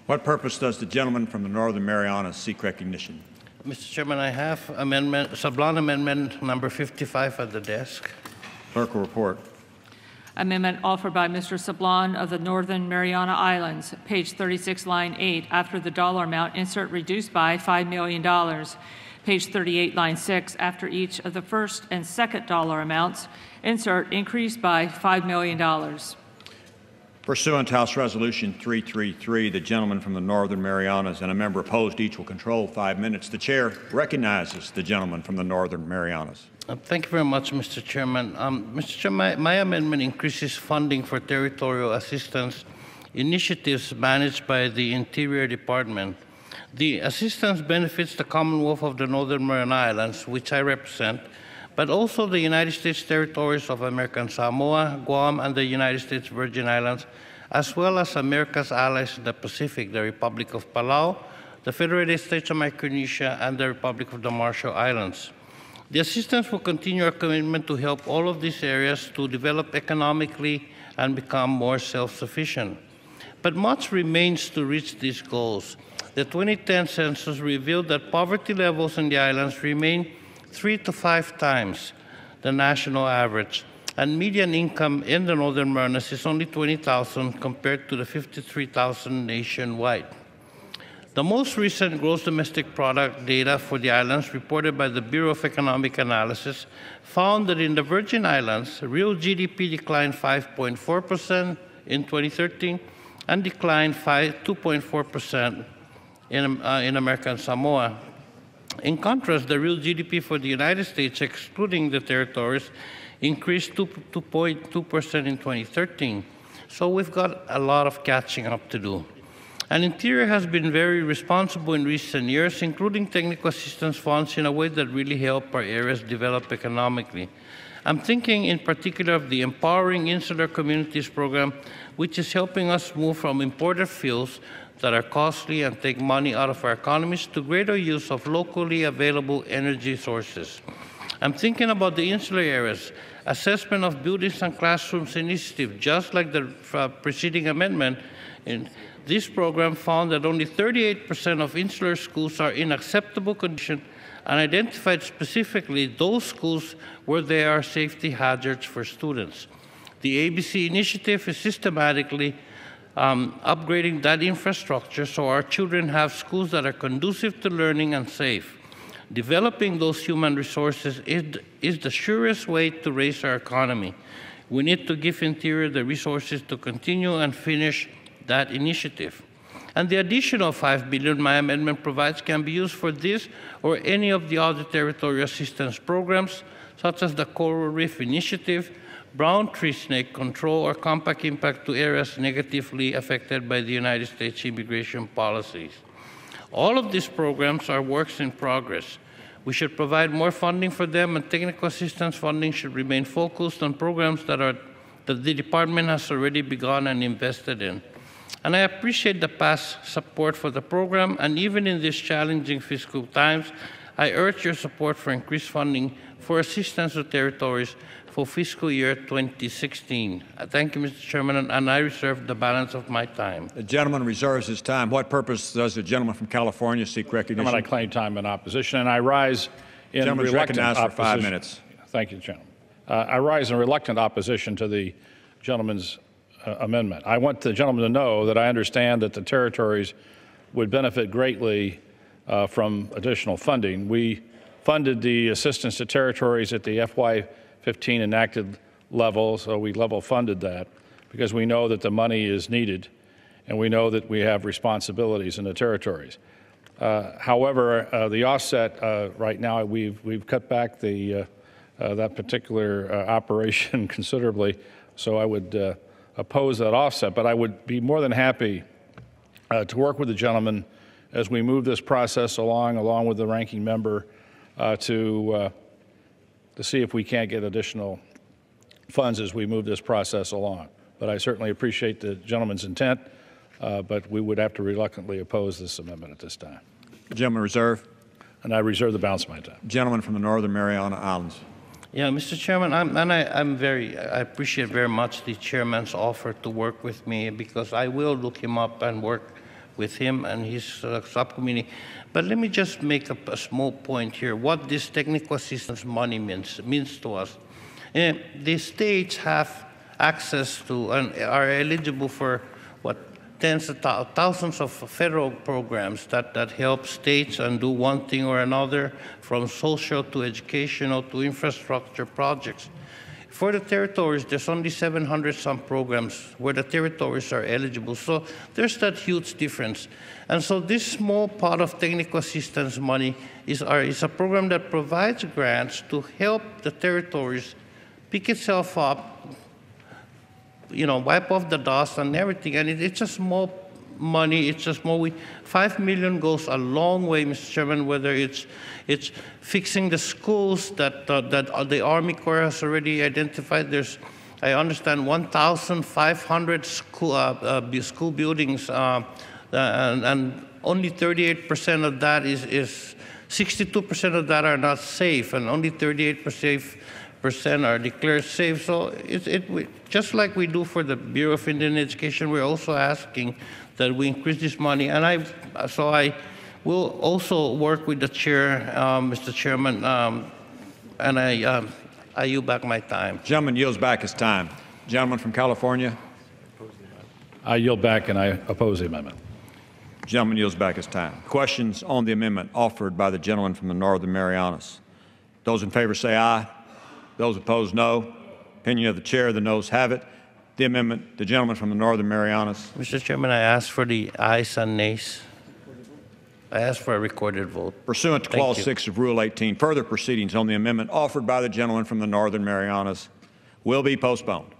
What purpose does the gentleman from the Northern Marianas seek recognition? Mr. Chairman, I have Sablan Amendment number 55 at the desk. Clerk will report. Amendment offered by Mr. Sablan of the Northern Mariana Islands, page 36, line 8. After the dollar amount, insert reduced by $5 million. Page 38, line 6. After each of the first and second dollar amounts, insert increased by $5 million. Pursuant to House Resolution 333, the gentleman from the Northern Marianas and a member opposed each will control 5 minutes. The chair recognizes the gentleman from the Northern Marianas. Thank you very much, Mr. Chairman. Mr. Chairman, my amendment increases funding for territorial assistance initiatives managed by the Interior Department. The assistance benefits the Commonwealth of the Northern Mariana Islands, which I represent, but also the United States territories of American Samoa, Guam, and the United States Virgin Islands, as well as America's allies in the Pacific, the Republic of Palau, the Federated States of Micronesia, and the Republic of the Marshall Islands. The assistance will continue our commitment to help all of these areas to develop economically and become more self-sufficient. But much remains to reach these goals. The 2010 census revealed that poverty levels in the islands remain 3 to 5 times the national average, and median income in the Northern Marianas is only $20,000 compared to the $53,000 nationwide. The most recent gross domestic product data for the islands reported by the Bureau of Economic Analysis found that in the Virgin Islands, real GDP declined 5.4% in 2013 and declined 2.4% in American Samoa. In contrast, the real GDP for the United States, excluding the territories, increased 2.2% in 2013. So we've got a lot of catching up to do. And Interior has been very responsible in recent years, including technical assistance funds in a way that really help our areas develop economically. I'm thinking in particular of the Empowering Insular Communities program, which is helping us move from imported fuels that are costly and take money out of our economies to greater use of locally available energy sources. I'm thinking about the insular areas, assessment of buildings and classrooms initiative, just like the preceding amendment. In this program found that only 38% of insular schools are in acceptable condition and identified specifically those schools where there are safety hazards for students. The ABC initiative is systematically upgrading that infrastructure so our children have schools that are conducive to learning and safe. Developing those human resources is the surest way to raise our economy. We need to give Interior the resources to continue and finish that initiative. And the additional $5 billion my amendment provides can be used for this or any of the other territorial assistance programs, such as the Coral Reef Initiative, brown tree snake control, or compact impact to areas negatively affected by the United States immigration policies. All of these programs are works in progress. We should provide more funding for them, and technical assistance funding should remain focused on programs that the department has already begun and invested in. And I appreciate the past support for the program, and even in these challenging fiscal times, I urge your support for increased funding for assistance to territories for fiscal year 2016. Thank you, Mr. Chairman, and I reserve the balance of my time. The gentleman reserves his time. What purpose does the gentleman from California seek recognition? Chairman, I claim time in opposition, and I rise in reluctant opposition. For 5 minutes. Thank you, gentleman. I rise in reluctant opposition to the gentleman's amendment. I want the gentleman to know that I understand that the territories would benefit greatly from additional funding. We funded the assistance to territories at the FY15 enacted level, so we level funded that because we know that the money is needed and we know that we have responsibilities in the territories. However, the offset right now, we've cut back that particular operation considerably, so I would oppose that offset, but I would be more than happy to work with the gentleman as we move this process along with the ranking member to see if we can't get additional funds as we move this process along. But I certainly appreciate the gentleman's intent, but we would have to reluctantly oppose this amendment at this time. The gentleman reserve. And I reserve the balance of my time. Gentleman from the Northern Mariana Islands. Yeah, Mr. Chairman, I appreciate very much the chairman's offer to work with me, because I will look him up and work with him and his subcommittee. But let me just make a small point here. What this technical assistance money means to us. The states have access to and are eligible for what tens of thousands of federal programs that help states and do one thing or another, from social to educational to infrastructure projects. For the territories, there's only 700 some programs where the territories are eligible. So there's that huge difference. And so this small part of technical assistance money is a program that provides grants to help the territories pick itself up, wipe off the dust and everything. And it's a small money. It's a small. $5 million goes a long way, Mr. Chairman. Whether it's fixing the schools that the Army Corps has already identified. I understand, 1,500 school buildings, and only 38% of that is 62% of that are not safe, and only 38% are declared safe. So just like we do for the Bureau of Indian Education, we're also asking that we increase this money. And I will also work with the chair, Mr. Chairman, and I yield back my time. Gentleman yields back his time. Gentleman from California. I yield back and I oppose the amendment. Gentleman yields back his time. Questions on the amendment offered by the gentleman from the Northern Marianas? Those in favor say aye. Those opposed, no. Opinion of the chair, the noes have it. The amendment, the gentleman from the Northern Marianas. Mr. Chairman, I ask for the ayes and nays. I ask for a recorded vote. Pursuant to Clause 6 of Rule 18, further proceedings on the amendment offered by the gentleman from the Northern Marianas will be postponed.